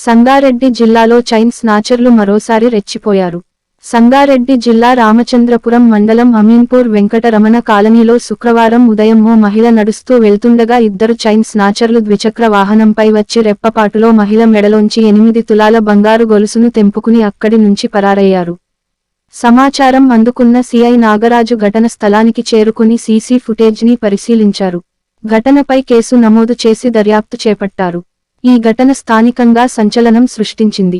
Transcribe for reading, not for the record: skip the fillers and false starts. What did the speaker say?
సంగారెడ్డి జిల్లాలో చైన్ స్నాచర్లు మరోసారి రెచ్చిపోయారు. సంగారెడ్డి జిల్లా రామచంద్రపురం మండలం అమీన్పూర్ వెంకటరమణ కాలనీలో శుక్రవారం ఉదయం ఓ మహిళ నడుస్తూ వెళ్తుండగా ఇద్దరు చైన్ స్నాచర్లు ద్విచక్ర వాహనంపై వచ్చి రెప్పపాటులో మహిళ మెడలోంచి 8 తులాల బంగారు గొలుసును తెంపుకుని అక్కడి నుంచి పరారయ్యారు. సమాచారం అందుకున్న సిఐ నాగరాజు ఘటన స్థలానికి చేరుకుని సీసీ ఫుటేజ్ని పరిశీలించారు. ఘటనపై కేసు నమోదు చేసి దర్యాప్తు చేపట్టారు. ఈ ఘటన స్థానికంగా సంచలనం సృష్టించింది.